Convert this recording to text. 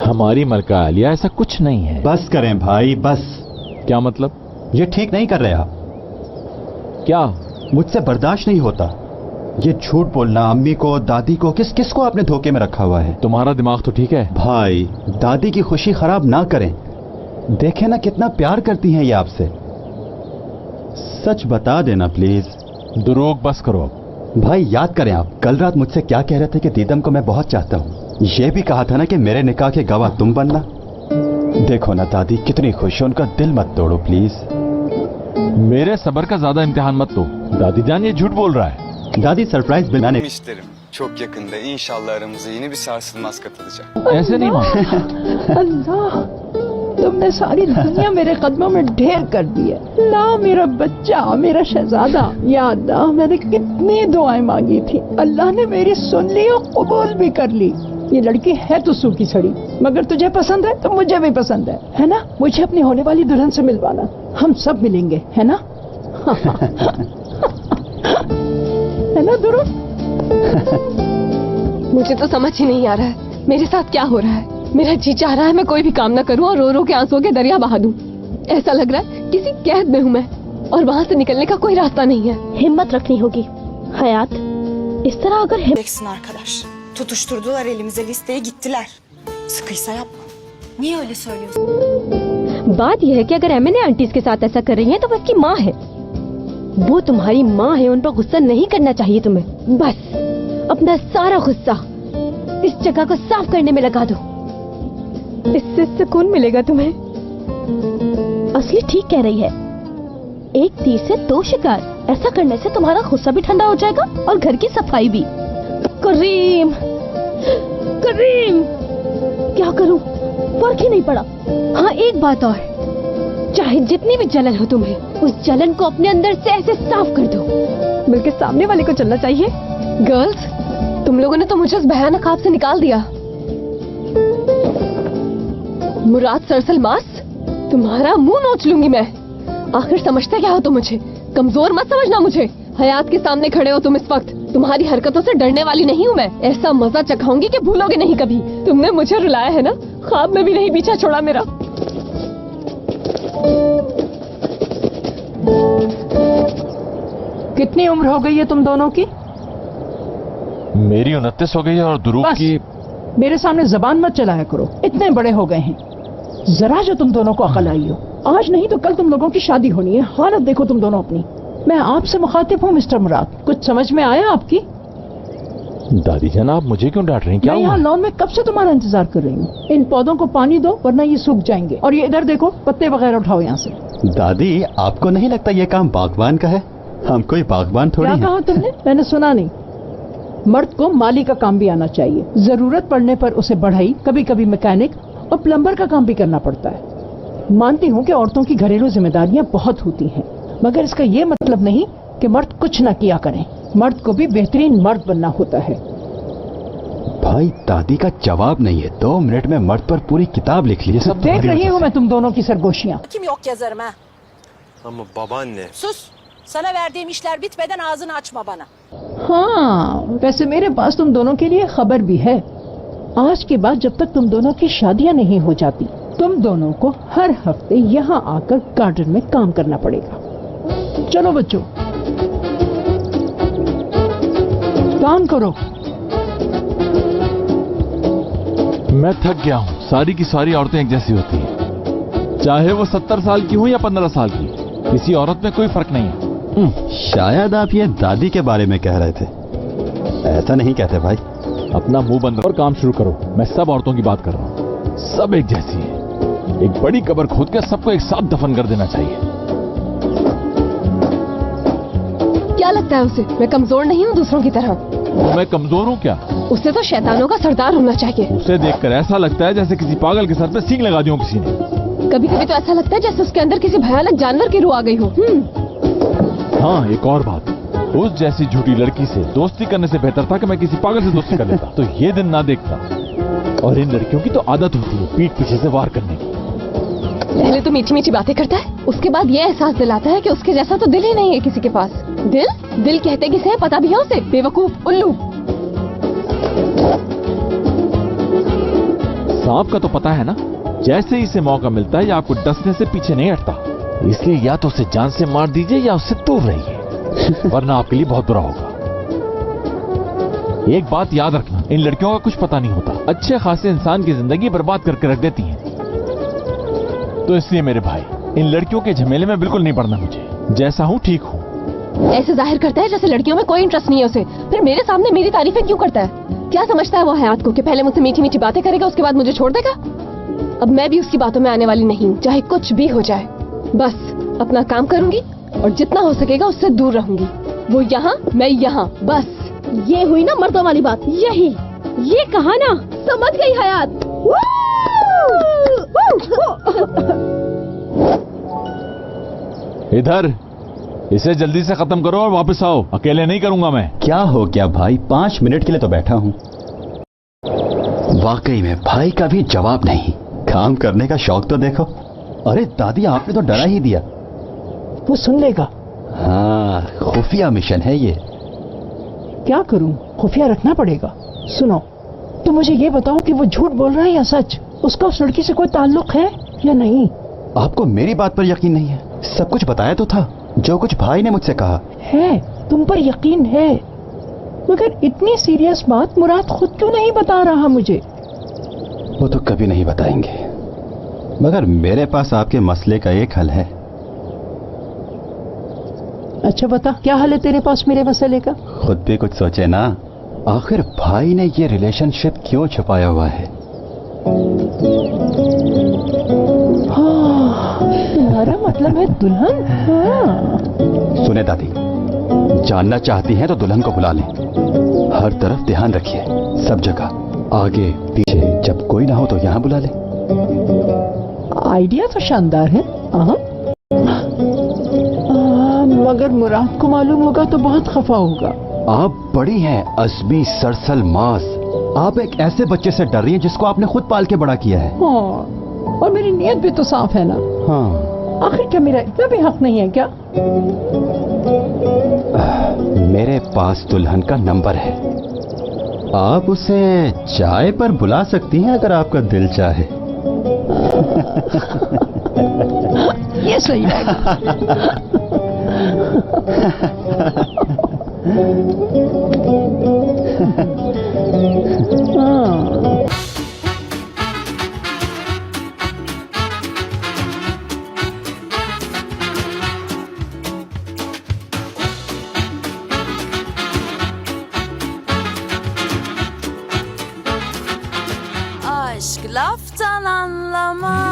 हमारी मलका आलिया ऐसा कुछ नहीं है। बस करें भाई बस। क्या मतलब? ये ठीक नहीं कर रहे आप। क्या? मुझसे बर्दाश्त नहीं होता ये झूठ बोलना। अम्मी को, दादी को, किस को आपने धोखे में रखा हुआ है? तुम्हारा दिमाग तो ठीक है भाई। दादी की खुशी खराब ना करें। देखें ना कितना प्यार करती हैं ये आपसे। सच बता देना प्लीज। दुरोग बस करो अब। भाई याद करें आप कल रात मुझसे क्या कह रहे थे कि दीदम को मैं बहुत चाहता हूँ। ये भी कहा था ना कि मेरे निकाह के गवाह तुम बनना। देखो ना दादी कितनी खुश है, उनका दिल मत तोड़ो प्लीज। मेरे सब्र का ज्यादा इम्तिहान मत लो। दादी जान ये झूठ बोल रहा है। दादी सरप्राइज बनाने İsterim. Çok yakında inşallah aramıza yeni bir sarsılmaz katılacak. ऐसे नहीं मां। अल्लाह, तुमने सारी दुनिया मेरे कदमों में ढेर कर दी है। ला मेरा बच्चा, मेरा शहजादा। या अल्लाह, मैंने कितनी दुआएं मांगी थी, अल्लाह ने मेरी सुन ली और कबूल भी कर ली। ये लड़की है तो सूखी सड़ी, मगर तुझे पसंद है तो मुझे भी पसंद है ना? मुझे अपनी होने वाली दुल्हन से मिलवाना, हम सब मिलेंगे, है ना? है ना दुरू? मुझे तो समझ ही नहीं आ रहा है मेरे साथ क्या हो रहा है। मेरा जी चाह रहा है मैं कोई भी काम ना करूं और रो रो के आंसुओं के दरिया बहा दूं। ऐसा लग रहा है किसी कैद में हूं मैं और वहां से निकलने का कोई रास्ता नहीं है। हिम्मत रखनी होगी हयात। इस तरह अगर Beksin arkadaş. Tutuşturdular elimize listeyi gittiler. Sıkıysa yapma. Niye öyle söylüyorsun? बात यह है कि अगर एमएनए आंटीज के साथ ऐसा कर रही हैं तो वो उसकी माँ है। वो तुम्हारी माँ है, उन पर गुस्सा नहीं करना चाहिए तुम्हें। बस अपना सारा गुस्सा इस जगह को साफ करने में लगा दो, इससे सुकून मिलेगा तुम्हें। असली ठीक कह रही है, एक तीर से दो शिकार। ऐसा करने से तुम्हारा गुस्सा भी ठंडा हो जाएगा और घर की सफाई भी। करीम, करीम, क्या करूं, फर्क ही नहीं पड़ा। हाँ एक बात और, चाहे जितनी भी जलन हो तुम्हें, उस जलन को अपने अंदर से ऐसे साफ कर दो बल्कि सामने वाले को चलना चाहिए। गर्ल्स, तुम लोगों ने तो मुझे उस भयानक ख्वाब से निकाल दिया। मुराद सरसलमास, तुम्हारा मुंह नोच लूंगी मैं। आखिर समझते क्या हो तुम मुझे? कमजोर मत समझना मुझे। हयात के सामने खड़े हो तुम इस वक्त। तुम्हारी हरकतों से डरने वाली नहीं हूँ मैं। ऐसा मजा चखाऊंगी कि भूलोगे नहीं कभी। तुमने मुझे रुलाया है ना, ख्वाब में भी नहीं पीछा छोड़ा मेरा। कितनी उम्र हो गई है तुम दोनों की? मेरी 29 हो गई है और दुरूग बस, की। मेरे सामने जबान मत चलाया करो, इतने बड़े हो गए हैं। जरा जो तुम दोनों को अकल आई हो, आज नहीं तो कल तुम लोगों की शादी होनी है। हालत देखो तुम दोनों अपनी। मैं आपसे मुखातिब हूँ मिस्टर मुराद, कुछ समझ में आया आपकी? दादी जान आप मुझे क्यों डांट रही हैं? क्या मैं हुआ? यहाँ लॉन में कब से तुम्हारा इंतजार कर रही हूँ। इन पौधों को पानी दो वरना ये सूख जाएंगे। और ये इधर देखो, पत्ते वगैरह उठाओ यहाँ से। दादी आपको नहीं लगता ये काम बागबान का है? हम कोई बागबान थोड़ी क्या हैं। कहा तुमने? मैंने सुना नहीं। मर्द को माली का काम भी आना चाहिए। जरूरत पड़ने पर उसे बढ़ई, कभी कभी मैकेनिक और प्लम्बर का काम भी करना पड़ता है। मानती हूँ कि औरतों की घरेलू जिम्मेदारियां बहुत होती हैं, मगर इसका ये मतलब नहीं कि मर्द कुछ न किया करें। मर्द को भी बेहतरीन मर्द बनना होता है। भाई दादी का जवाब नहीं है। 2 मिनट में मर्द पर पूरी किताब लिख ली। सब देख रही हूँ मैं तुम दोनों की सरगोशियां। Kim yok yazarım ha. Ama babaanne. Sus. Sana verdiğim işler bitmeden ağzını açma bana. हाँ, वैसे मेरे पास तुम दोनों के लिए खबर भी है। आज के बाद जब तक तुम दोनों की शादियां नहीं हो जाती, तुम दोनों को हर हफ्ते यहाँ आकर गार्डन में काम करना पड़ेगा। चलो बच्चों, काम करो। मैं थक गया हूँ। सारी की सारी औरतें एक जैसी होती हैं, चाहे वो 70 साल की हो या 15 साल की। किसी औरत में कोई फर्क नहीं है। शायद आप ये दादी के बारे में कह रहे थे। ऐसा नहीं कहते भाई। अपना मुंह बंद और काम शुरू करो। मैं सब औरतों की बात कर रहा हूँ, सब एक जैसी है। एक बड़ी कब्र खोद कर सबको एक साथ दफन कर देना चाहिए। क्या लगता है उसे मैं कमजोर नहीं हूँ दूसरों की तरह? तो मैं कमजोर हूँ क्या? उसे तो शैतानों का सरदार होना चाहिए। उसे देखकर ऐसा लगता है जैसे किसी पागल के सर पे सींग लगा दी हो किसी ने। कभी कभी तो ऐसा लगता है जैसे उसके अंदर किसी भयानक जानवर की रूह आ गई हो। हाँ, एक और बात, उस जैसी झूठी लड़की से दोस्ती करने से बेहतर था कि मैं किसी पागल से दोस्ती कर लेता, तो ये दिन ना देखता। और इन लड़कियों की तो आदत होती है पीठ पीछे से वार करने की। पहले तो मीठी मीठी बातें करता है, उसके बाद ये एहसास दिलाता है कि उसके जैसा तो दिल ही नहीं है किसी के पास। दिल कहते किसे है पता भी है उसे? बेवकूफ, उल्लू। सांप का तो पता है ना, जैसे ही इसे मौका मिलता है या आपको डसने से पीछे नहीं हटता। इसलिए या तो उसे जान से मार दीजिए या उससे दूर रहिए, वरना आपके लिए बहुत बुरा होगा। एक बात याद रखना, इन लड़कियों का कुछ पता नहीं होता, अच्छे खासे इंसान की जिंदगी बर्बाद करके रख देती हैं। तो इसलिए मेरे भाई, इन लड़कियों के झमेले में बिल्कुल नहीं पड़ना मुझे। जैसा हूँ ठीक हूँ। ऐसे जाहिर करता है जैसे लड़कियों में कोई इंटरेस्ट नहीं है उसे, फिर मेरे सामने मेरी तारीफें क्यों करता है? क्या समझता है वो हयात को कि पहले मुझसे मीठी मीठी बातें करेगा, उसके बाद मुझे छोड़ देगा? अब मैं भी उसकी बातों में आने वाली नहीं हूँ, चाहे कुछ भी हो जाए। बस अपना काम करूंगी और जितना हो सकेगा उससे दूर रहूंगी। वो यहाँ, मैं यहाँ, बस। ये हुई ना मर्दों वाली बात, यही ये कहा ना, समझ गई हयात। इधर, इसे जल्दी से खत्म करो और वापस आओ, अकेले नहीं करूंगा मैं। क्या हो गया भाई, 5 मिनट के लिए तो बैठा हूं। वाकई में भाई का भी जवाब नहीं। काम करने का शौक तो देखो। अरे दादी, आपने तो डरा ही दिया। वो सुन लेगा। हाँ, खुफिया मिशन है ये। क्या करूं, खुफिया रखना पड़ेगा। सुनो, तो मुझे ये बताओ कि वो झूठ बोल रहा है या सच? उसका उस लड़की से कोई ताल्लुक है या नहीं? आपको मेरी बात पर यकीन नहीं है? सब कुछ बताया तो था, जो कुछ भाई ने मुझसे कहा है। तुम पर यकीन है, मगर इतनी सीरियस बात मुराद खुद क्यों नहीं बता रहा मुझे? वो तो कभी नहीं बताएंगे, मगर मेरे पास आपके मसले का एक हल है। अच्छा बता, क्या हल है तेरे पास मेरे मसले का? खुद भी कुछ सोचे ना, आखिर भाई ने ये रिलेशनशिप क्यों छुपाया हुआ है? तुम्हारा मतलब है दुल्हन? हाँ। सुने दादी, जानना चाहती हैं तो दुल्हन को बुला लें। हर तरफ ध्यान रखिए, सब जगह, आगे पीछे, जब कोई ना हो तो यहाँ बुला लें। आइडिया तो शानदार है। मगर मुराद को मालूम होगा तो बहुत खफा होगा। आप बड़ी हैं अज़मी सरसल मास, आप एक ऐसे बच्चे से डर रही हैं जिसको आपने खुद पाल के बड़ा किया है। हाँ, और मेरी नीयत भी तो साफ है ना। हाँ, आखिर क्या मेरा इतना भी हक नहीं है क्या? मेरे पास दुल्हन का नंबर है, आप उसे चाय पर बुला सकती हैं अगर आपका दिल चाहे। ये सही है। Aşk laftan anlamaz.